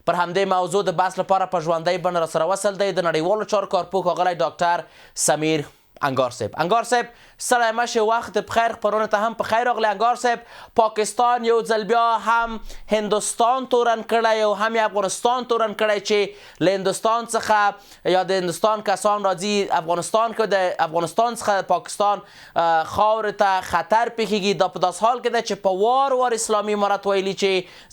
پر همدې موضوع د بحث لپاره په ژوندۍ بڼه راسره وصل دی د نړیوالو چارو کارپوه ښاغلی ډاکټر سمیر انگار صاحب. انگار صاحب سړی مشه وخت بخیر، خپرونه ته هم په خیر راغلی. انگار صاحب پاکستان یو ځل بیا هم هندوستان تورن کړی او هم یې افغانستان تورن کړی چې له هندوستان څخه یا د هندوستان کسان راځي افغانستان کې، د افغانستان څخه پاکستان خاورې ته خطر پیښیږي. دا په داسې حال کې ده چې په وار وار اسلامي امارت ویلي چې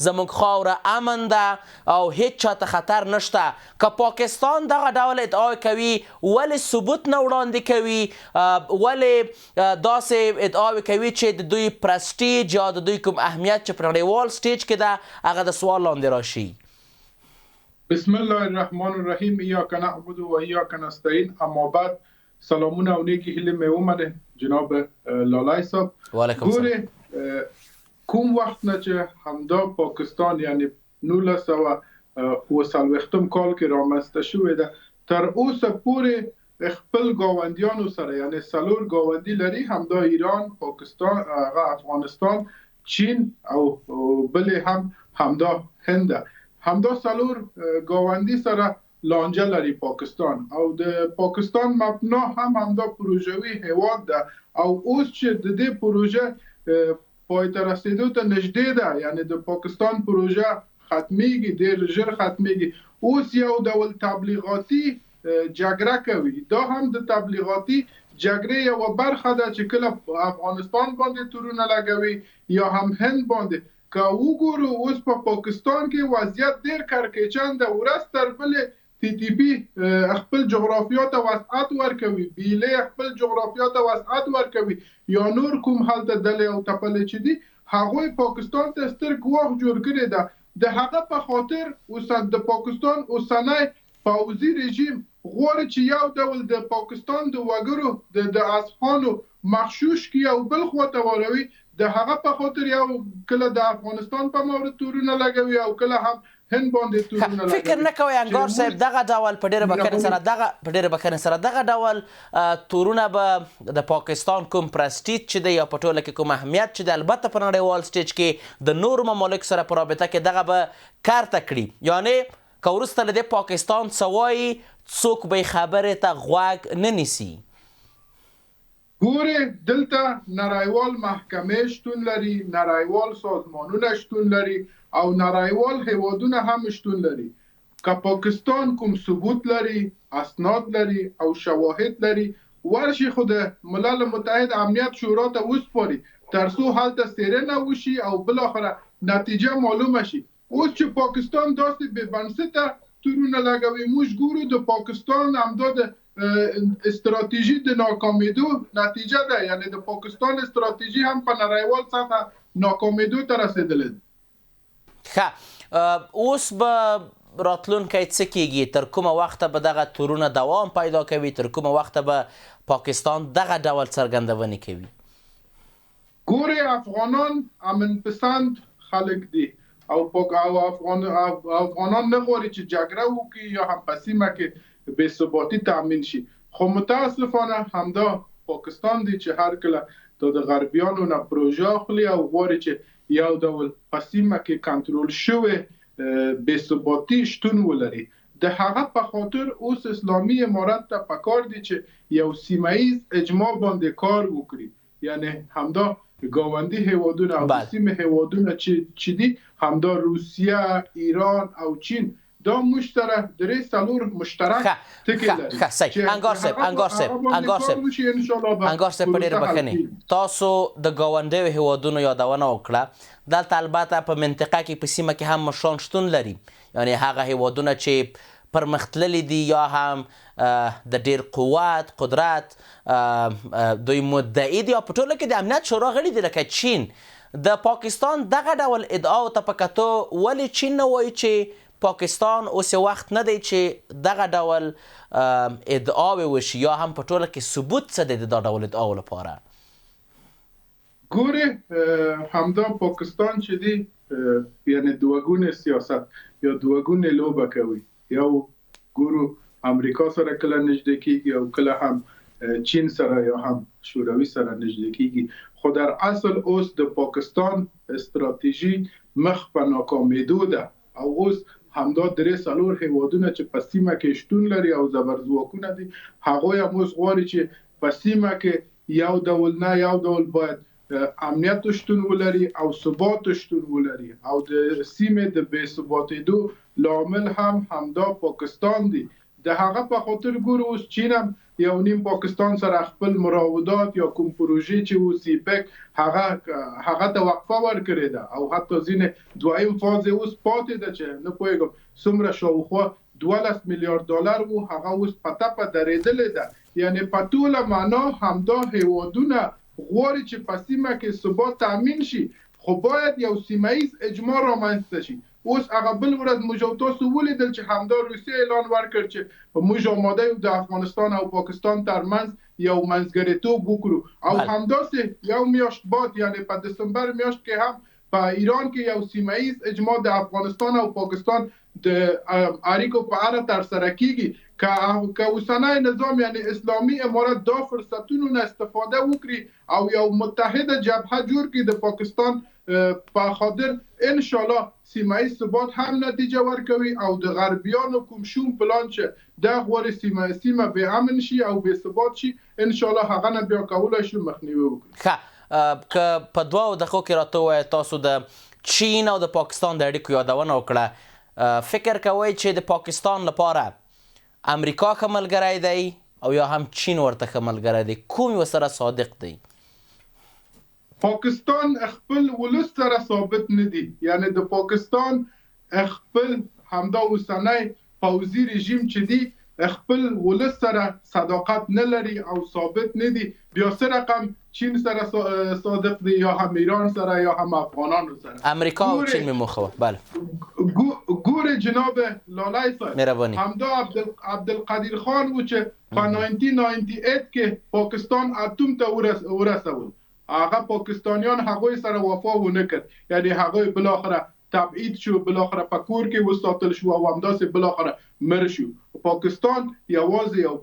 زموږ خاوره امن ده او هیڅ چاته خطر نشته. که پاکستان دغه ډول ادعا کوي ولې ثبوت نه وړاندې کوي؟ ولې داسې ادعاوې کوي چې د دوی پرستیج یا د دوی کوم اهمیت چې په نړیوال سټیج کې ده هغه د سوال لاندې راشي؟ بسم الله الرحمن الرحیم. ایاک نعبد و ایاک نستعین. اما بعد سلامونه او نیکی هیلې مې ومنه جناب لالای صاحب. وعلیکم السلام. کوم وخت نه چې همدا پاکستان یعنی 1940 کال کې رامنځته شوې ده تر اوسه پورې خپل گاونډیانو سره یعنی څلور گاونډي لري، همدا ایران، پاکستان، افغانستان، چین او بل هم همدا هند. همدا څلور گاونډي سره لانجه لري پاکستان او د پاکستان مبنا هم همدا پروژوي هیواد ده او اوس چې د دې پروژه پای ته رسیدو ته نږدې ده، یعنی د پاکستان پروژه ختمیږي، ډېر ژر ختمیږي. اوس یو ډول تبلیغاتي جګړه کوي. دا هم د تبلیغاتي جګړې یو برخه ده چې کله افغانستان باندې تورونه لګوي یا هم هند باندې. که وګورو اوس په پاکستان کې وضعیت ډېر کړکېچن ده. ورځ تر بلې TTP خپل جغرافیا ته وسعت ورکوي، بیلې خپل جغرافیا ته وسعت ورکوي یا نور کوم هلته ډلې او تپلې چې دي هغوی پاکستان ته ستر ګواښ جوړ کړی ده. د هغه په خاطر اوس د پاکستان اوسنی پوځي رژیم غواړي چې یو ډول د پاکستان د وګړو د اصفهانو مخشوش کړي او بل خواته واړوي. د هغه په خاطر یو کله د افغانستان په مورد تورونه لګوي او کله هم هند باندې تورونه لګوي. فکر نه کوئ انګار صاحب دغه ډول په ډېره بښنې سره دغه ډول تورونه به د پاکستان کوم پرستیج چې دی یا په ټوله کې کوم اهمیت چې دی البته په نړیوال سټیج کې د نورو ممالکو سره په رابطه کې دغه به کارته کړي؟ یعنې که وروسته له دې پاکستان څه وایي څوک به یې خبرې ته غوږ نه نیسي؟ ګورې دلته نړیوال محکمې شتون لري، نړیوال سازمانونه شتون لري او نړیوال هیوادونه هم شتون لري. که پاکستان کوم ثبوت لري، اسناد لري او شواهد لري ورشي خو د ملل متحد امنیت شورا ته وسپاري تر څو هلته څېړنه وشي او بالاخره نتیجه معلومه شي. اوس چې پاکستان داسې بې بنسټه تورونه لګوي موږ ګورو د پاکستان همدا د استراتیژي د ناکامیدو نتیجه ده، یعنی د پاکستان استراتیژي هم په نړیوال سطح ناکامیدو ته رسیدلې ده. ښه، اوس به راتلونکی څه کیږي؟ تر کومه وخته به دغه تورونه دوام پیدا کوي؟ تر کومه وخته به پاکستان دغه ډول څرګندونې کوي؟ ګورې افغانان امن پسند خلک دي او افغانان نه غواړي چې جګړه وکړي یا هم په سیمه کې بې ثباتي تأمین شي. خو متاسفانه همدا پاکستان دی چې هر کله د غربیانو نه پروژه اخلي او غواړي چې یو ډول په سیمه کې کنټرول شوی بې ثباتي شتون ولري. د هغه په خاطر اوس اسلامي امارت ته پکار دی چې یو سیمه ایز اجماع باندې کار وکړي، یعنی همدا گاونډي هیوادونه او سیمه هیوادونه چې دي همدا روسیه، ایران او چین دا مشترک درې څلور مشترک ټکي لري. انګار صاحب په ډېره بښنې تاسو د ګاونډیو هیوادونو یادونه وکړه. دلته البته په منطقه کې په سیمه کې هم مشران شتون لري، یعنی هغه هیوادونه چې پرمختللي دي یا هم د ډېر قدرت دوی مدعي دي یا په ټوله کې د امنیت شورا غړي دي لکه چین. د پاکستان دغه ډول ادعاو ته په کتو ولې چین نه وایي چې پاکستان اوس وخت نه دی چې دغه ډول ادعاوې وشي یا هم په ټوله کې ثبوت څه دی د دا ډول ادعاو لپاره؟ ګورې همدا پاکستان چې دی یعنی دوه سیاست یا دوه لوبه کوي. یو ګورو امریکا سره کله نږدې کیږي او کله هم چین سره یا هم شوروي سره نږدې کیږي. خو در اصل اوس د پاکستان استراتیژي مخ په ناکامیدو ده او اوس همدا درې څلور هیوادونه چې په سیمه کې شتون لري او زبرځواکونه دي هغوی هم اوس غواړي چې په سیمه کې یو ډول نه یو ډول باید امنیت شتون ولري او ثبات شتون ولري او د سیمې د بې ثباتېدو لامل هم همدا پاکستان دی د هغه په خاطر ګورو اوس چین هم یو نیم پاکستان سره خپل مراودات یا کوم پروژې چې و سیپک هغه ته وقفه ورکړې ده او حتی ځینې دویم فاز اوس پاتې ده چې نه پوهېږم څومره شاوخوا 12 میلیارد ډالر و هغه اوس په ټپه درېدلې ده یعنی په ټوله معنا همدا هیوادونه غواړي چې په سیمه کې ثبات تامین شي خو باید یو سیمه ایز اجماع رامنځته شي اوس هغه بل ورځ موږ تاسو ولیدل چې همدا روسیه اعلان ورکړ چې موږ آماده یو د افغانستان او پاکستان ترمنځ یو منځګړیتوب وکړو او همداسې یو میاشت بعد یعنی په دسمبر میاشت کې هم په ایران کې یو سیمه ایز اجماع د افغانستان او پاکستان د اړیکو په اړه ترسره کیږي که اوسنی نظام یعنی اسلامي امارت دا فرصتونو نه استفاده وکړي او یو متحده جبهه جوړ کړي د پاکستان په خاطر ان شاء الله سیمه ایز ثبات هم نتیجه ورکوي او د غربیانو کوم شوم پلان چې دا غوړي سیمه به امن شي او به ثبات شي ان شاء الله هغه نه بیا کولای شو مخنیوي وکړي که په دوه دغو کې راته ووایه تاسو د چین او د پاکستان د اړیکو یادونه وکړه فکر کوئ چې د پاکستان لپاره امریکا ښه ملګری دی او یا هم چین ورته ښه ملګری دی کوم یو سره صادق دی پاکستان خپل ولس سره ثابت نه دی یعنی د پاکستان خپل همدا اوسنی پوځي رژیم چې دی خپل ولس سره صداقت نه لري او ثابت نه دی بیا سره رقم چین سره صادق دی یا هم ایران سره یا هم افغانانو سره امریکا و چین میمخوه بله ګوره جناب لالای صاحب مهرباني همدا عبدالقدیر خان و چې په 1998 کې پاکستان اتوم ته ورسول هغه پاکستانیان هغوی سره وفا ونه کړ یعنی هغوی بالاخره تبعید شو بالاخره په کور کې وساتل شو او همداسې بالاخره مړ شو پاکستان یوازې یو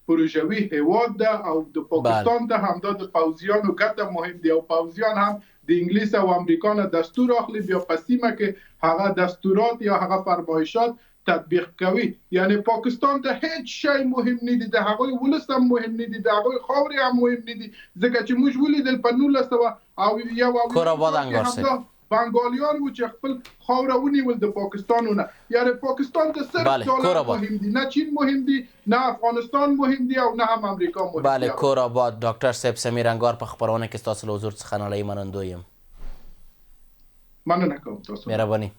پروژوي هیواد ده او د پاکستان ته همدا د پوځیانو ګټه مهم دی او پوځیان هم د انګلیس او امریکا نه دستور اخلي بیا په سیمه کې هغه دستورات یا هغه فرمایشات تطبیق کوي یعنی پاکستان ته هیڅ شی مهم نه دي د هغوی ولس هم مهم نه دي د هغوی خاورې هم مهم نه دي ځکه چې موږ ولیدل په 1900 او یو بنگالیان و چې خپل خاوره ونیول د پاکستانونه یعنی پاکستان ته صرف ډالر مهم دي نه چین مهم دي نه افغانستان مهم دي او نه هم امریکا مهم دي بله کور آباد ډاکټر صاحب سمیر انگار په خبرونه کې ستاسو له حضور څخه نړۍ منندوی یم مننه کوم تاسو مهرباني